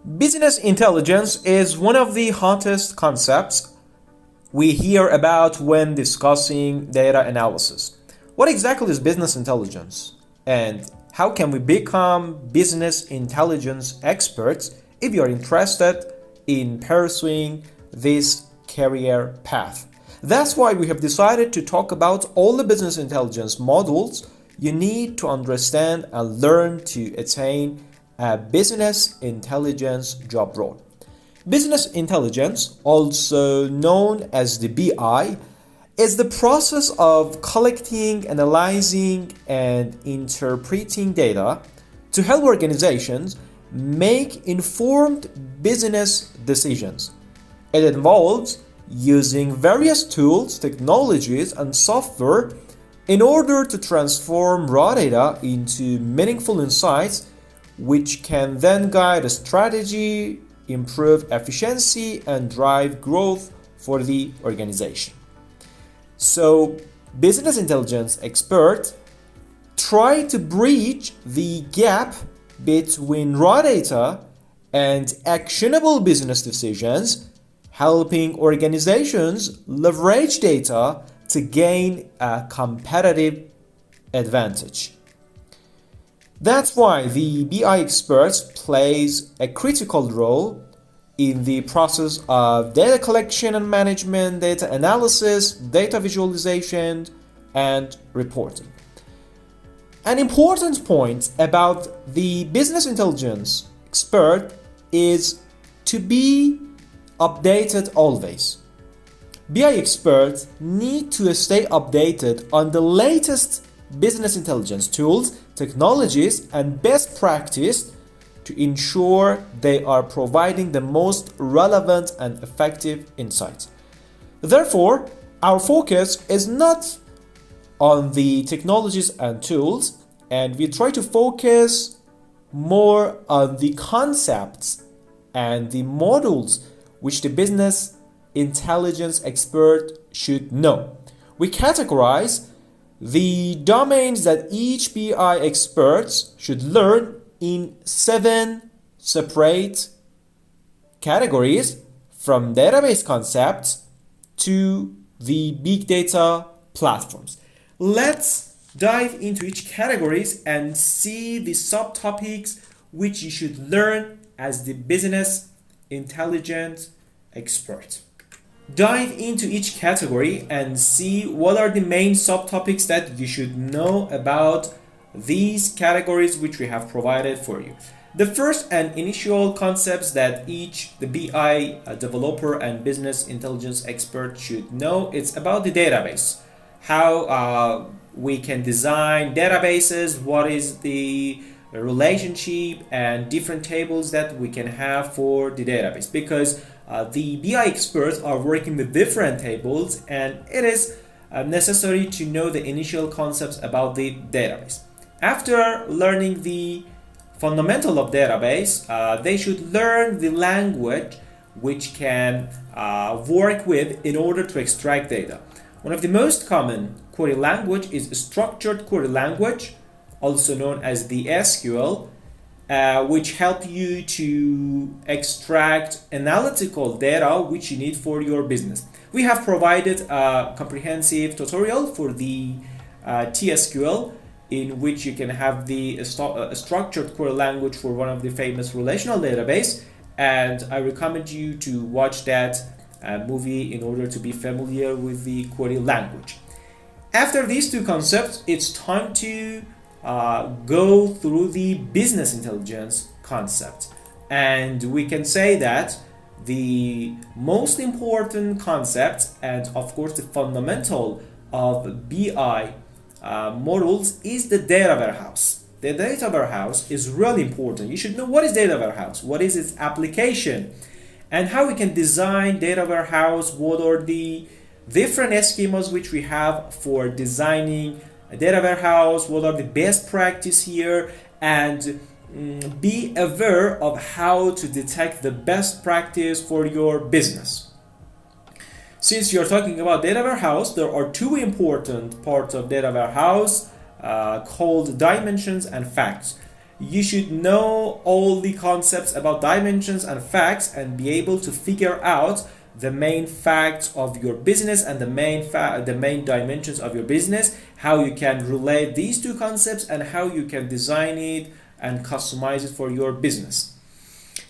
Business intelligence is one of the hottest concepts we hear about when discussing data analysis. What exactly is business intelligence? And how can we become business intelligence experts if you are interested in pursuing this career path? That's why we have decided to talk about all the business intelligence modules you need to understand and learn to attain a business intelligence job role. Business intelligence, also known as the BI, is the process of collecting, analyzing, and interpreting data to help organizations make informed business decisions. It involves using various tools, technologies, and software in order to transform raw data into meaningful insights, which can then guide a strategy, improve efficiency, and drive growth for the organization. So, business intelligence experts try to bridge the gap between raw data and actionable business decisions, helping organizations leverage data to gain a competitive advantage. That's why the BI experts plays a critical role in the process of data collection and management, data analysis, data visualization, and reporting. An important point about the business intelligence expert is to be updated always. BI experts need to stay updated on the latest business intelligence tools, technologies, and best practice to ensure they are providing the most relevant and effective insights. Therefore, our focus is not on the technologies and tools, and we try to focus more on the concepts and the models which the business intelligence expert should know. We categorize the domains that each BI experts should learn in 7 separate categories, from database concepts to the big data platforms. Let's dive into each categories and see the subtopics which you should learn as the business intelligence expert. Dive into each category and see what are the main subtopics that you should know about these categories which we have provided for you. The first and initial concepts that each the BI developer and business intelligence expert should know, it's about the database. How we can design databases, what is the relationship and different tables that we can have for the database, because the BI experts are working with different tables and it is necessary to know the initial concepts about the database. After learning the fundamental of database, they should learn the language which can work with in order to extract data. One of the most common query language is structured query language, also known as the SQL, which help you to extract analytical data which you need for your business. We have provided a comprehensive tutorial for the TSQL, in which you can have the structured query language for one of the famous relational database, and I recommend you to watch that movie in order to be familiar with the query language. After these two concepts, it's time to go through the business intelligence concept, and we can say that the most important concept and of course the fundamental of BI models is the data warehouse. The data warehouse is really important. You should know what is data warehouse, what is its application, and how we can design data warehouse, what are the different schemas which we have for designing a data warehouse, what are the best practice here, and be aware of how to detect the best practice for your business. Since you're talking about data warehouse, there are two important parts of data warehouse called dimensions and facts. you should know all the concepts about dimensions and facts and be able to figure out the main facts of your business and the main dimensions of your business, how you can relate these two concepts and how you can design it and customize it for your business.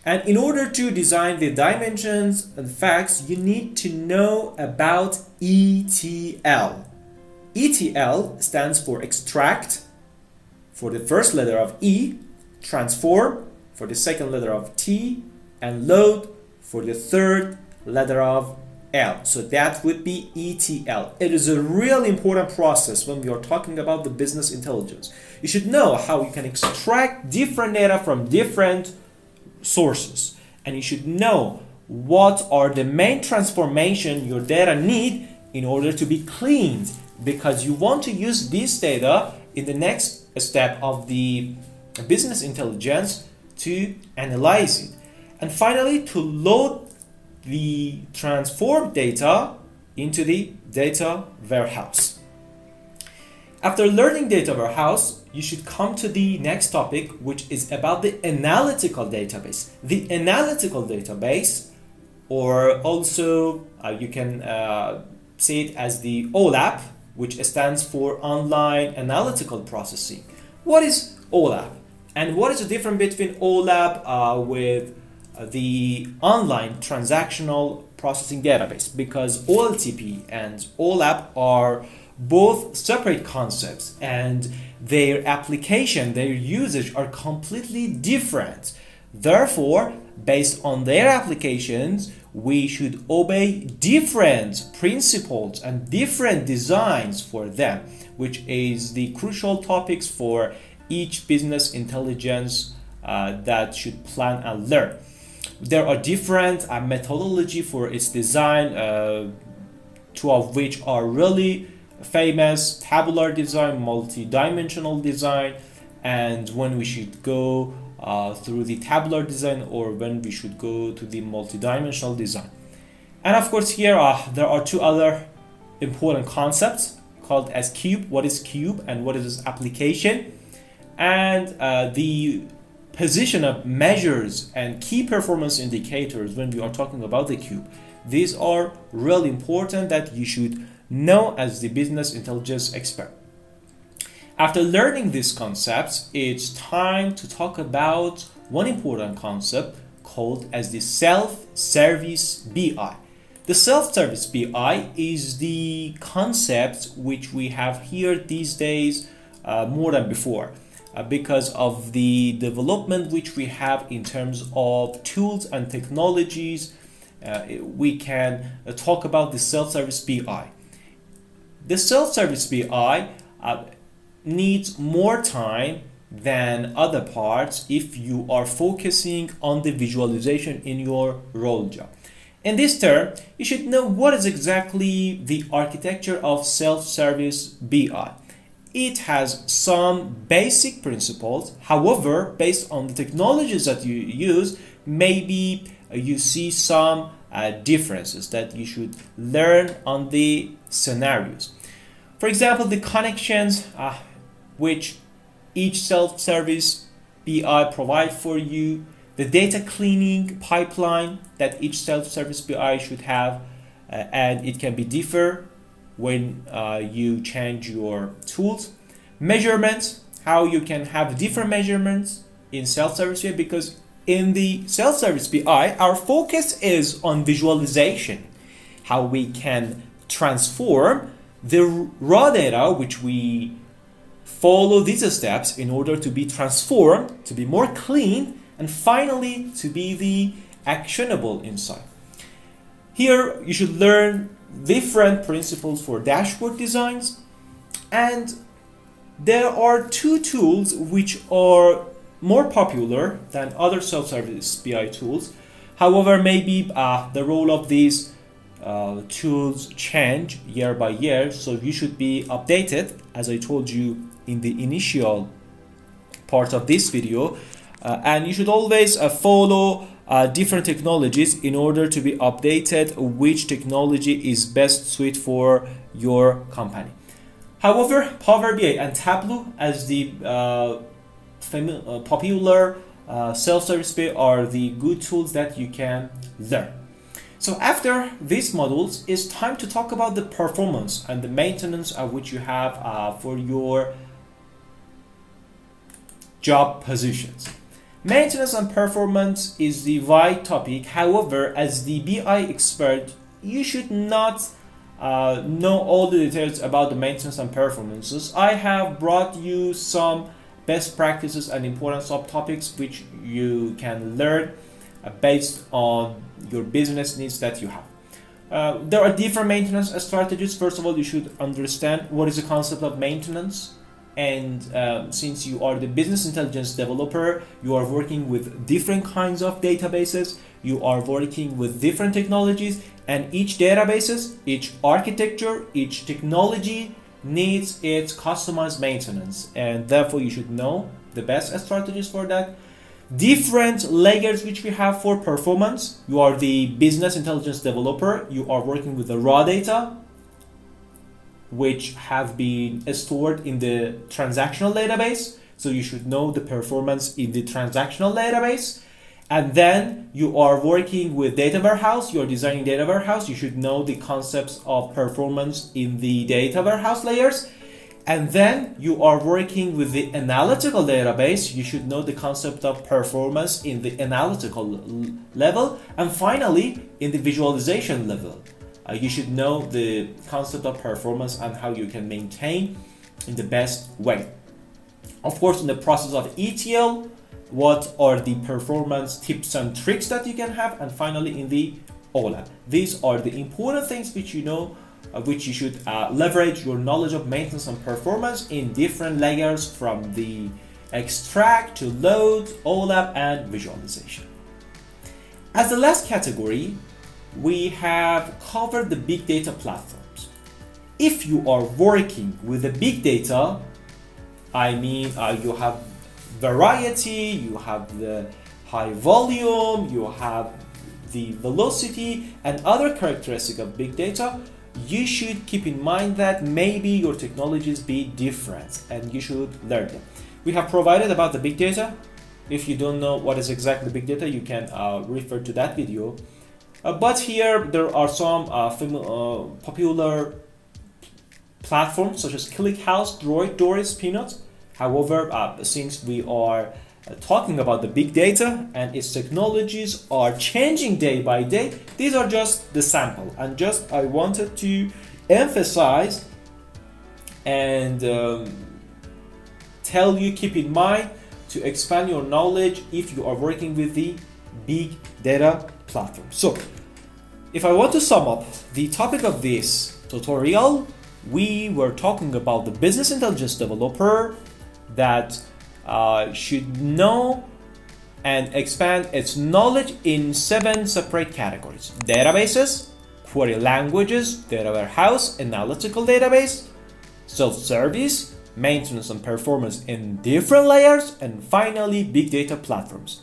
And in order to design the dimensions and facts, you need to know about ETL. ETL stands for extract, for the first letter of E, transform for the second letter of T, and load for the third letter of L. So that would be ETL. It is a really important process when we are talking about the business intelligence. You should know how you can extract different data from different sources, and you should know what are the main transformation your data need in order to be cleaned, because you want to use this data in the next step of the business intelligence to analyze it, and finally to load the transformed data into the data warehouse. After learning data warehouse, you should come to the next topic, which is about the analytical database. The analytical database, or also you can say it as the OLAP, which stands for Online Analytical Processing. What is OLAP? And what is the difference between OLAP with the Online Transactional Processing Database? Because OLTP and OLAP are both separate concepts, and their application, their usage are completely different. Therefore, based on their applications, we should obey different principles and different designs for them, which is the crucial topics for each business intelligence that should plan and learn. There are different methodology for its design, two of which are really famous: tabular design, multi-dimensional design, and when we should go through the tabular design or when we should go to the multi-dimensional design. And of course here there are two other important concepts called as cube. What is cube and what is its application? And the position of measures and key performance indicators when we are talking about the cube. These are really important that you should know as the business intelligence expert. After learning these concepts, it's time to talk about one important concept called as the self-service BI. The self-service BI is the concept which we have here these days more than before, because of the development which we have in terms of tools and technologies. We can talk about the self-service BI. The self-service BI needs more time than other parts if you are focusing on the visualization in your role job. In this term, you should know what is exactly the architecture of self-service BI. It has some basic principles. However, based on the technologies that you use, maybe you see some differences that you should learn on the scenarios. For example, the connections which each self-service BI provide for you, the data cleaning pipeline that each self-service BI should have, and it can be differ when you change your tools. Measurements, how you can have different measurements in self-service BI, because in the self-service BI, our focus is on visualization, how we can transform the raw data, which we follow these steps in order to be transformed, to be more clean, and finally to be the actionable insight. Here you should learn different principles for dashboard designs, and there are two tools which are more popular than other self-service BI tools. However, maybe the role of these tools change year by year, so you should be updated, as I told you in the initial part of this video, and you should always follow different technologies in order to be updated which technology is best suited for your company. However, Power BI and Tableau as the popular self-service pay are the good tools that you can learn. So after these modules, it's time to talk about the performance and the maintenance of which you have for your job positions. Maintenance and performance is the wide topic. However, as the BI expert, you should not know all the details about the maintenance and performances. I have brought you some best practices and important subtopics which you can learn based on your business needs that you have. There are different maintenance strategies. First of all, you should understand what is the concept of maintenance. And since you are the business intelligence developer, you are working with different kinds of databases, you are working with different technologies, and each databases, each architecture, each technology needs its customized maintenance, and therefore you should know the best strategies for that. Different layers which we have for performance. You are the business intelligence developer, you are working with the raw data which have been stored in the transactional database, so you should know the performance in the transactional database. And then you are working with data warehouse, you're designing data warehouse, you should know the concepts of performance in the data warehouse layers. And then you are working with the analytical database, you should know the concept of performance in the analytical level. And finally, in the visualization level, you should know the concept of performance and how you can maintain in the best way. Of course, in the process of ETL, what are the performance tips and tricks that you can have, and finally in the OLAP. These are the important things which you know, which you should leverage your knowledge of maintenance and performance in different layers, from the extract to load, OLAP, and visualization. As the last category, we have covered the big data platforms. If you are working with the big data, I mean you have variety, you have the high volume, you have the velocity and other characteristics of big data, you should keep in mind that maybe your technologies be different and you should learn them. We have provided about the big data. If you don't know what is exactly big data, you can refer to that video. But here there are some popular platforms such as ClickHouse, Droid, Doris, Peanut. However, since we are talking about the big data and its technologies are changing day by day, these are just the sample, and just I wanted to emphasize and tell you, keep in mind to expand your knowledge if you are working with the big data platform. So if I want to sum up the topic of this tutorial, we were talking about the business intelligence developer that should know and expand its knowledge in 7 separate categories: databases, query languages, data warehouse, analytical database, self-service, maintenance and performance in different layers, and finally big data platforms.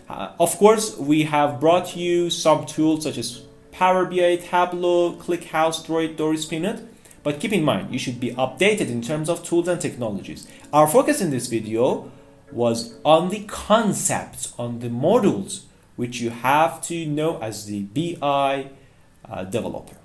Of course, we have brought you some tools such as Power BI, Tableau, ClickHouse, Droid, Doris, Peanut. But keep in mind, you should be updated in terms of tools and technologies. Our focus in this video was on the concepts, on the modules, which you have to know as the BI developer.